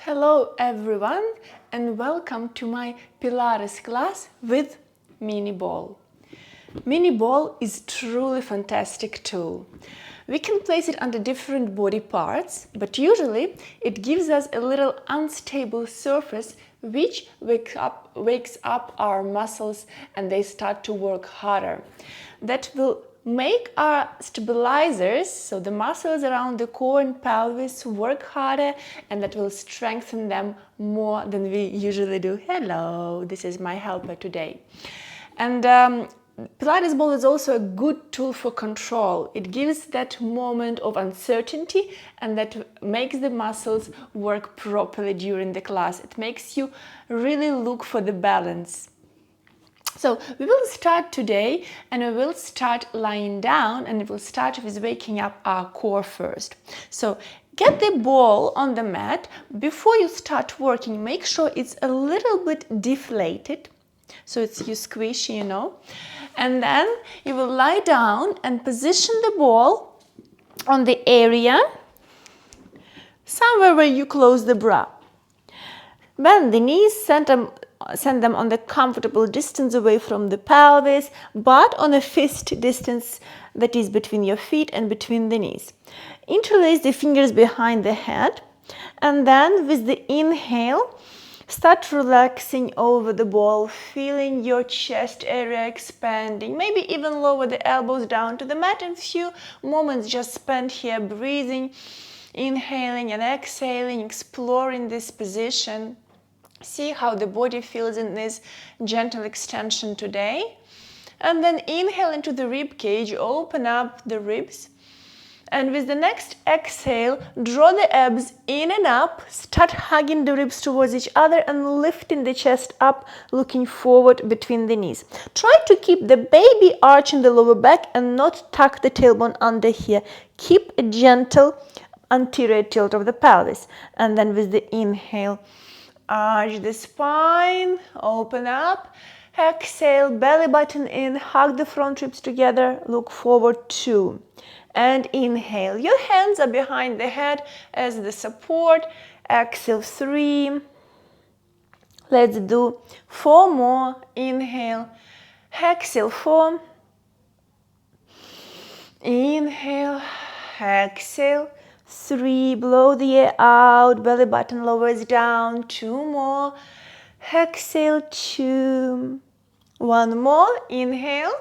Hello everyone and welcome to my Pilates class with mini ball. Mini ball is truly fantastic tool. We can place it under different body parts, but usually it gives us a little unstable surface which wakes up our muscles and they start to work harder. That will make our stabilizers, so the muscles around the core and pelvis, work harder, and that will strengthen them more than we usually do. Hello, this is my helper today. And Pilates ball is also a good tool for control. It gives that moment of uncertainty and that makes the muscles work properly during the class. It makes you really look for the balance. So we will start today and we will start lying down, and it will start with waking up our core first. So get the ball on the mat. Before you start working, make sure it's a little bit deflated. So it's you squishy, And then you will lie down and position the ball on the area somewhere where you close the bra. Bend the knees, send them on the comfortable distance away from the pelvis, but on a fist distance that is between your feet and between the knees. Interlace the fingers behind the head, and then with the inhale, start relaxing over the ball, feeling your chest area expanding. Maybe even lower the elbows down to the mat, and a few moments just spent here breathing, inhaling and exhaling, exploring this position. See how the body feels in this gentle extension today. And then inhale into the rib cage, open up the ribs. And with the next exhale, draw the abs in and up, start hugging the ribs towards each other and lifting the chest up, looking forward between the knees. Try to keep the baby arch in the lower back and not tuck the tailbone under here. Keep a gentle anterior tilt of the pelvis. And then with the inhale, arch the spine, open up, exhale, belly button in, hug the front ribs together, look forward 2. And inhale, your hands are behind the head as the support, exhale 3. Let's do 4 more, inhale, exhale 4, inhale, exhale 3, blow the air out, belly button lowers down, 2 more, exhale 2, 1 more, inhale,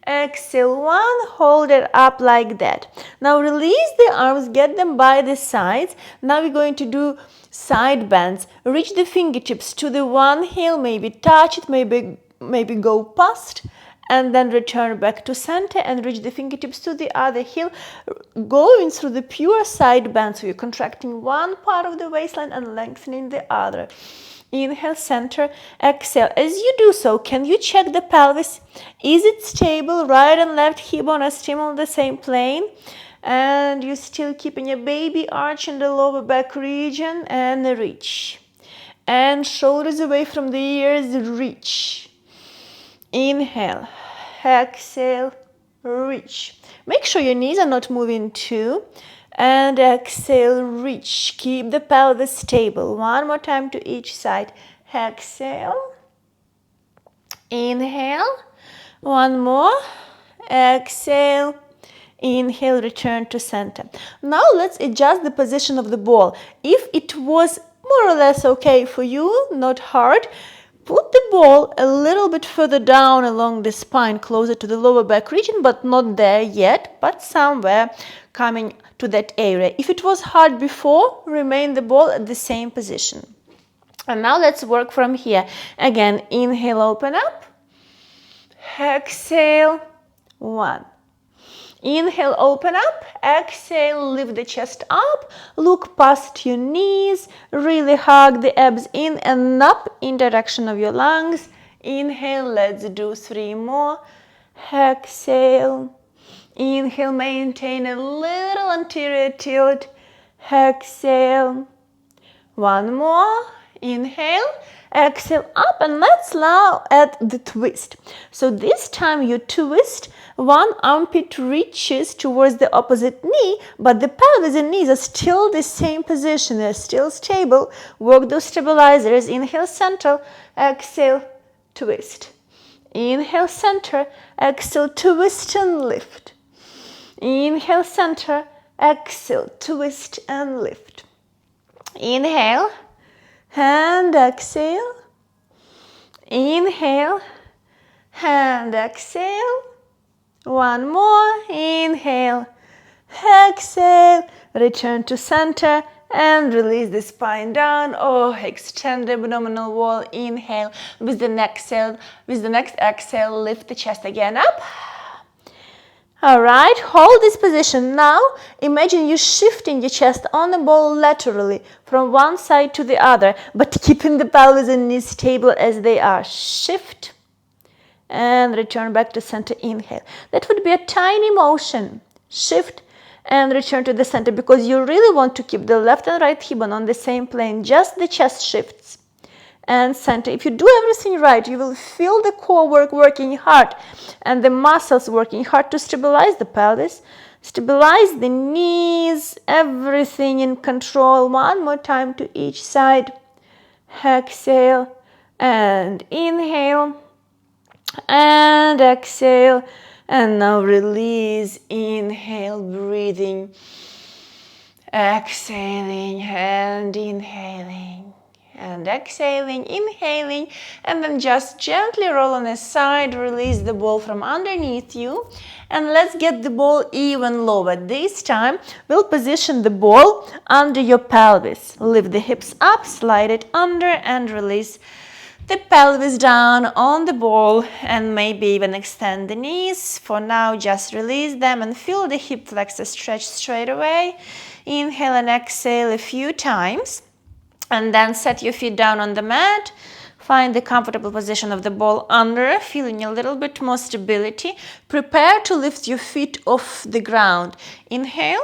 exhale 1, hold it up like that. Now release the arms, get them by the sides. Now we're going to do side bends. Reach the fingertips to the one heel, maybe touch it, maybe go past, and then return back to center and reach the fingertips to the other heel, going through the pure side bend. So you're contracting one part of the waistline and lengthening the other. Inhale, center, exhale. As you do so, can you check the pelvis? Is it stable? Right and left hip bone are still on the same plane. And you're still keeping a baby arch in the lower back region, and reach. And shoulders away from the ears, reach. Inhale, exhale, reach. Make sure your knees are not moving too. And exhale, reach. Keep the pelvis stable. One more time to each side. Exhale. Inhale. One more. Exhale. Inhale, return to center. Now let's adjust the position of the ball. If it was more or less okay for you, not hard, put the ball a little bit further down along the spine, closer to the lower back region, but not there yet, but somewhere coming to that area. If it was hard before, remain the ball at the same position. And now let's work from here. Again, inhale, open up. Exhale, 1. Inhale, open up. Exhale, lift the chest up. Look past your knees. Really hug the abs in and up in direction of your lungs. Inhale, let's do 3 more. Exhale. Inhale, maintain a little anterior tilt. Exhale. 1 more. inhale, exhale up, and let's now add the twist. So this time you twist, one armpit reaches towards the opposite knee, but the pelvis and knees are still the same position, they're still stable. Work those stabilizers. Inhale, center, exhale, twist. Inhale, center, exhale, twist and lift. Inhale, center, exhale, twist and lift. Inhale, and exhale. Inhale, and exhale. One more. Inhale, exhale. Return to center and release the spine down. Oh, extend the abdominal wall. Inhale. With the next exhale, lift the chest again up. All right, hold this position. Now, imagine you shifting your chest on the ball laterally from one side to the other, but keeping the pelvis and knees stable as they are. Shift and return back to center. Inhale. That would be a tiny motion. Shift and return to the center, because you really want to keep the left and right hip bone on the same plane. Just the chest shifts. And center. If you do everything right, you will feel the core working hard and the muscles working hard to stabilize the pelvis, stabilize the knees, everything in control. One more time to each side. Exhale and inhale and exhale. And now release. Inhale, breathing, exhaling and inhaling. And exhaling, inhaling, and then just gently roll on the side, release the ball from underneath you, and let's get the ball even lower. This time, we'll position the ball under your pelvis. Lift the hips up, slide it under, and release the pelvis down on the ball, and maybe even extend the knees. For now, just release them and feel the hip flexor stretch straight away. Inhale and exhale a few times. And then set your feet down on the mat. Find the comfortable position of the ball under, feeling a little bit more stability. Prepare to lift your feet off the ground. Inhale.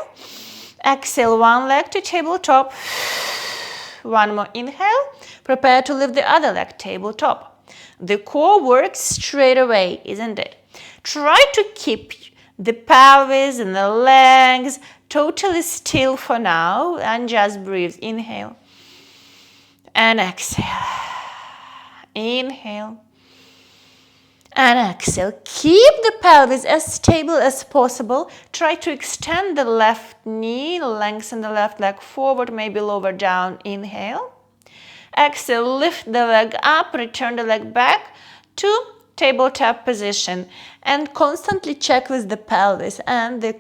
Exhale, one leg to tabletop. One more inhale. Prepare to lift the other leg, tabletop. The core works straight away, isn't it? Try to keep the pelvis and the legs totally still for now, and just breathe. Inhale. And exhale. Inhale. And exhale. Keep the pelvis as stable as possible. Try to extend the left knee, lengthen the left leg forward, maybe lower down. Inhale. Exhale, lift the leg up, return the leg back to tabletop position, and constantly check with the pelvis and the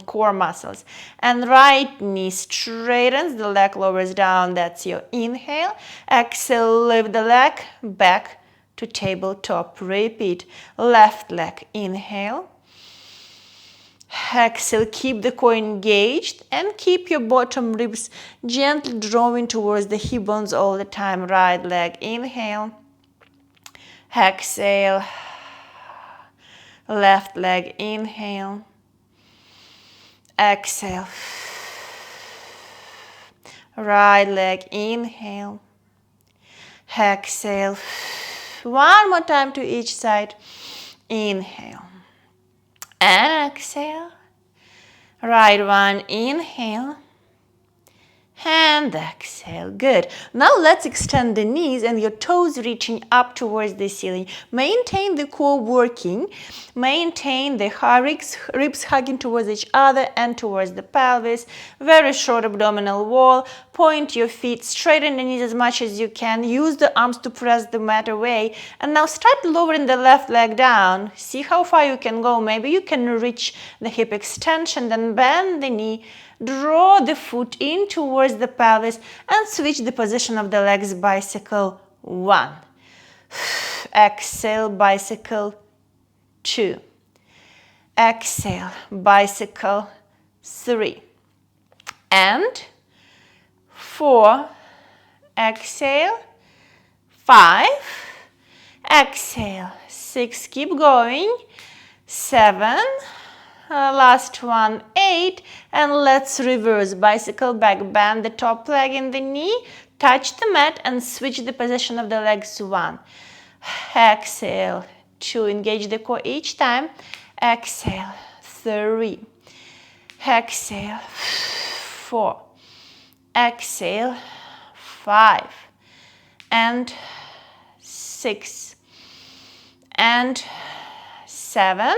core muscles. And right knee straightens, the leg lowers down. That's your inhale. Exhale, lift the leg back to tabletop. Repeat. Left leg, inhale. Exhale, keep the core engaged and keep your bottom ribs gently drawing towards the hip bones all the time. Right leg, inhale. Exhale. Left leg, inhale. Exhale. Right leg, inhale. Exhale. One more time to each side. Inhale. And exhale. Right one, inhale. And exhale. Good. Now let's extend the knees and your toes reaching up towards the ceiling. Maintain the core working. Maintain the ribs hugging towards each other and towards the pelvis. Very short abdominal wall. Point your feet, straighten the knees as much as you can. Use the arms to press the mat away. And now start lowering the left leg down. See how far you can go. Maybe you can reach the hip extension, then bend the knee. Draw the foot in towards the pelvis and switch the position of the legs. Bicycle 1. Exhale, bicycle 2. Exhale, bicycle 3. And 4. Exhale, 5. Exhale, 6. Keep going. 7. Last one, 8. And let's reverse. Bicycle back. Bend the top leg in the knee. Touch the mat and switch the position of the legs. 1. Exhale. 2. Engage the core each time. Exhale. 3. Exhale. 4. Exhale. 5. And 6. And 7.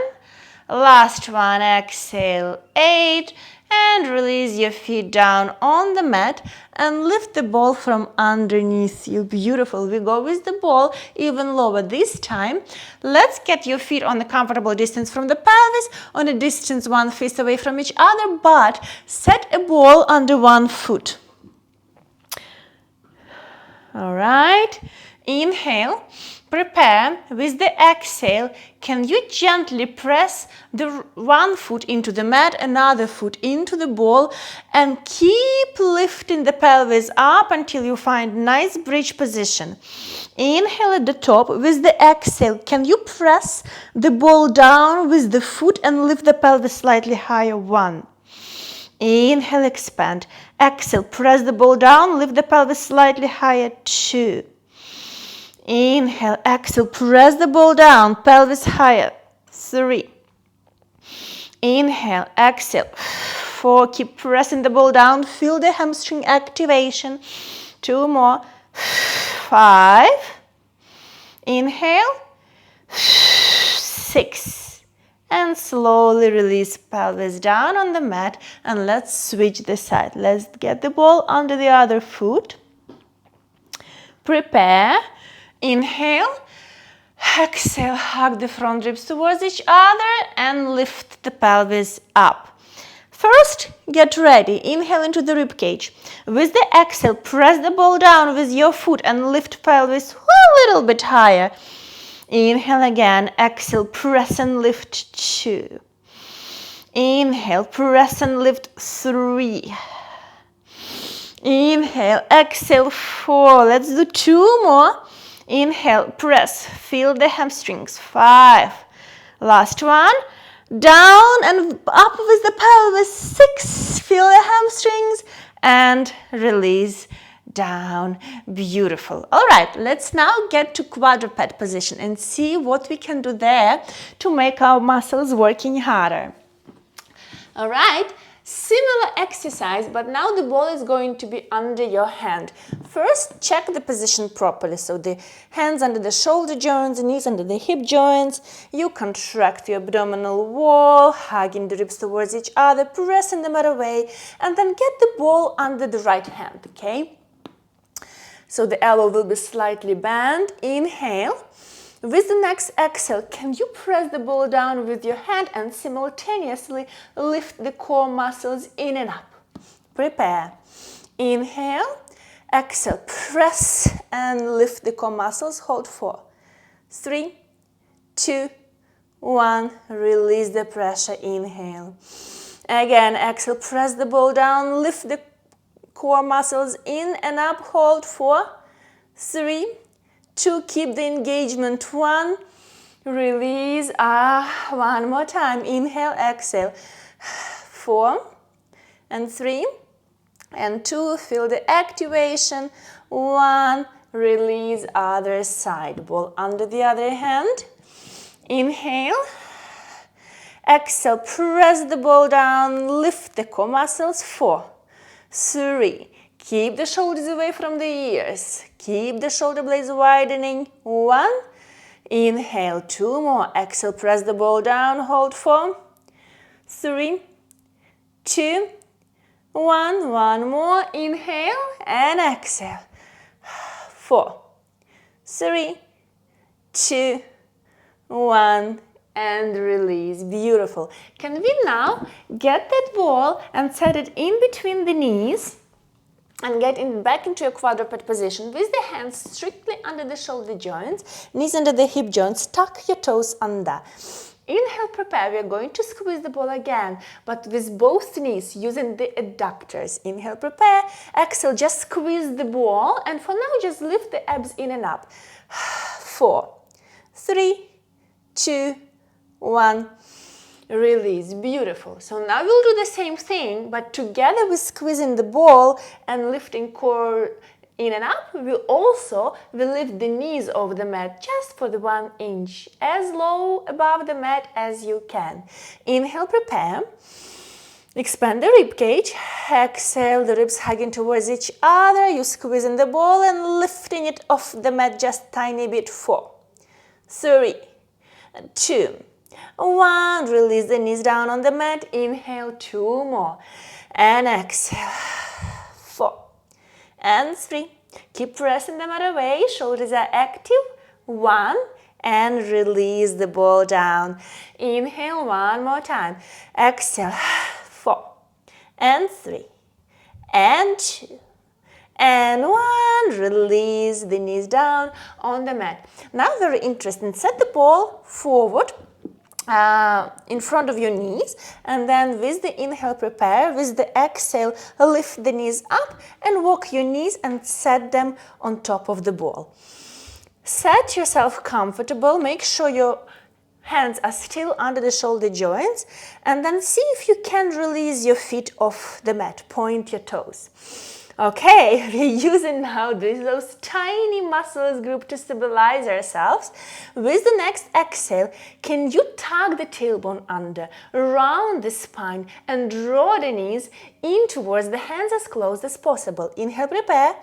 Last one, exhale, 8, and release your feet down on the mat and lift the ball from underneath you. Beautiful. We go with the ball even lower this time. Let's get your feet on a comfortable distance from the pelvis, on a distance 1 fist away from each other, but set a ball under one foot. All right. Inhale. Prepare. With the exhale, can you gently press the one foot into the mat, another foot into the ball, and keep lifting the pelvis up until you find nice bridge position. Inhale at the top. With the exhale, can you press the ball down with the foot and lift the pelvis slightly higher? 1. Inhale, expand. Exhale, press the ball down, lift the pelvis slightly higher. 2. Inhale, exhale, press the ball down, pelvis higher. 3. Inhale, exhale. 4. Keep pressing the ball down, feel the hamstring activation. 2 more. 5. Inhale. 6. And slowly release pelvis down on the mat, and let's switch the side. Let's get the ball under the other foot. Prepare. Inhale, exhale, hug the front ribs towards each other and lift the pelvis up. First, get ready. Inhale into the rib cage. With the exhale, press the ball down with your foot and lift pelvis a little bit higher. Inhale again, exhale, press and lift. 2. Inhale, press and lift. 3. Inhale, exhale. 4. Let's do 2 more. Inhale, press, feel the hamstrings. 5. Last one. Down and up with the pelvis. 6. Feel the hamstrings and release down. Beautiful. All right, let's now get to quadruped position and see what we can do there to make our muscles working harder. All right. Similar exercise, but now the ball is going to be under your hand. First, check the position properly. So the hands under the shoulder joints, knees under the hip joints. You contract your abdominal wall, hugging the ribs towards each other, pressing them away, and then get the ball under the right hand, okay? So the elbow will be slightly bent. Inhale. With the next exhale, can you press the ball down with your hand and simultaneously lift the core muscles in and up? Prepare. Inhale, exhale, press and lift the core muscles. Hold 4, 3, 2, 1. Release the pressure. Inhale. Again, exhale, press the ball down, lift the core muscles in and up. Hold 4, 3, 2, keep the engagement. 1, release. 1 more time. Inhale, exhale. 4 and 3 and 2. Feel the activation. 1, release. Other side. Ball under the other hand. Inhale. Exhale, press the ball down. Lift the core muscles. 4, 3. Keep the shoulders away from the ears. Keep the shoulder blades widening. 1. Inhale. 2 more. Exhale. Press the ball down. Hold 4, 3, 2, 1. 1 more. Inhale and exhale. 4, 3, 2, 1. And release. Beautiful. Can we now get that ball and set it in between the knees? And get back into a quadruped position with the hands strictly under the shoulder joints, knees under the hip joints, tuck your toes under. Inhale, prepare. We are going to squeeze the ball again, but with both knees using the adductors. Inhale, prepare. Exhale, just squeeze the ball, and for now, just lift the abs in and up. 4, 3, 2, 1. release. Beautiful. So now we'll do the same thing, but together with squeezing the ball and lifting core in and up, we lift the knees over the mat just for the 1 inch, as low above the mat as you can. Inhale, prepare. Expand the rib cage. Exhale, the ribs hugging towards each other. You squeezing the ball and lifting it off the mat just tiny bit. 4, 3, 2, 1. Release the knees down on the mat. Inhale, 2 more. And exhale. 4 and 3. Keep pressing the mat away. Shoulders are active. 1. And release the ball down. Inhale 1 more time. Exhale. 4 and 3 and 2 and 1. Release the knees down on the mat. Now very interesting. Set the ball forward in front of your knees, and then with the inhale prepare, with the exhale lift the knees up and walk your knees and set them on top of the ball. Set yourself comfortable. Make sure your hands are still under the shoulder joints, and then see if you can release your feet off the mat. Point your toes. Okay, we're using now those tiny muscles group to stabilize ourselves. With the next exhale, can you tug the tailbone under, round the spine, and draw the knees in towards the hands as close as possible. Inhale, prepare.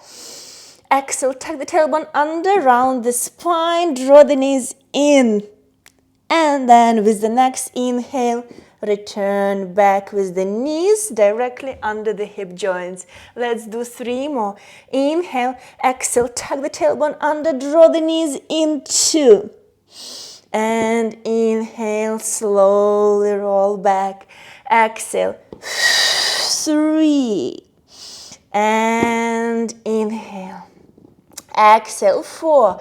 Exhale, tug the tailbone under, round the spine, draw the knees in. And then with the next inhale, return back with the knees directly under the hip joints. Let's do 3 more. Inhale, exhale, tug the tailbone under, draw the knees in. 2. And inhale, slowly roll back. Exhale. 3. And inhale. Exhale. 4.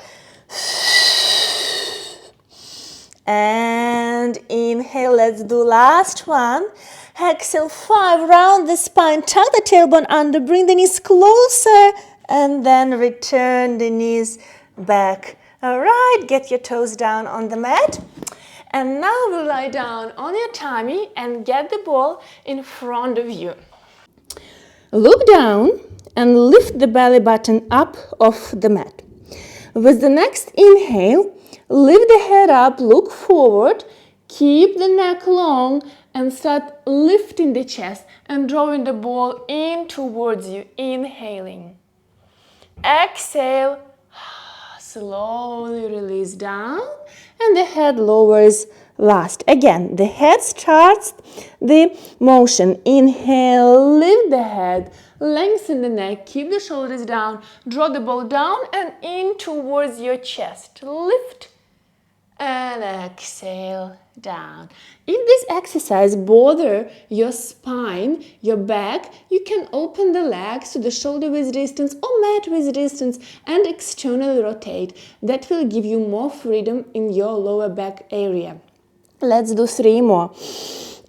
And inhale, let's do last one. Exhale, 5, round the spine, tuck the tailbone under, bring the knees closer, and then return the knees back. All right, get your toes down on the mat. And now we'll lie down on your tummy and get the ball in front of you. Look down and lift the belly button up off the mat. With the next inhale, lift the head up, look forward, keep the neck long, and start lifting the chest and drawing the ball in towards you. Inhaling. Exhale. Slowly release down, and the head lowers last. Again, the head starts the motion. Inhale, lift the head, lengthen the neck, keep the shoulders down, draw the ball down and in towards your chest. Lift and exhale down. If this exercise bother your spine, your back, you can open the legs to the shoulder width distance or mat width distance and externally rotate. That will give you more freedom in your lower back area. Let's do 3 more.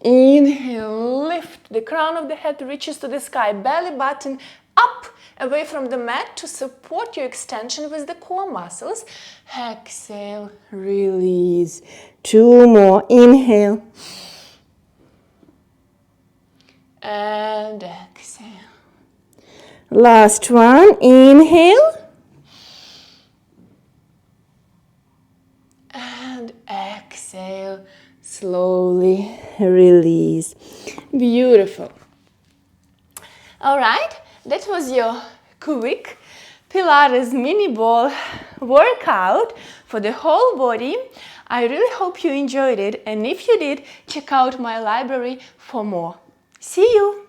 Inhale, lift. The crown of the head reaches to the sky. Belly button up, away from the mat to support your extension with the core muscles. Exhale, release. 2 more. Inhale. And exhale. Last one. Inhale. And exhale. Slowly release. Beautiful. All right. That was your quick Pilates mini ball workout for the whole body. I really hope you enjoyed it, and if you did, check out my library for more. See you!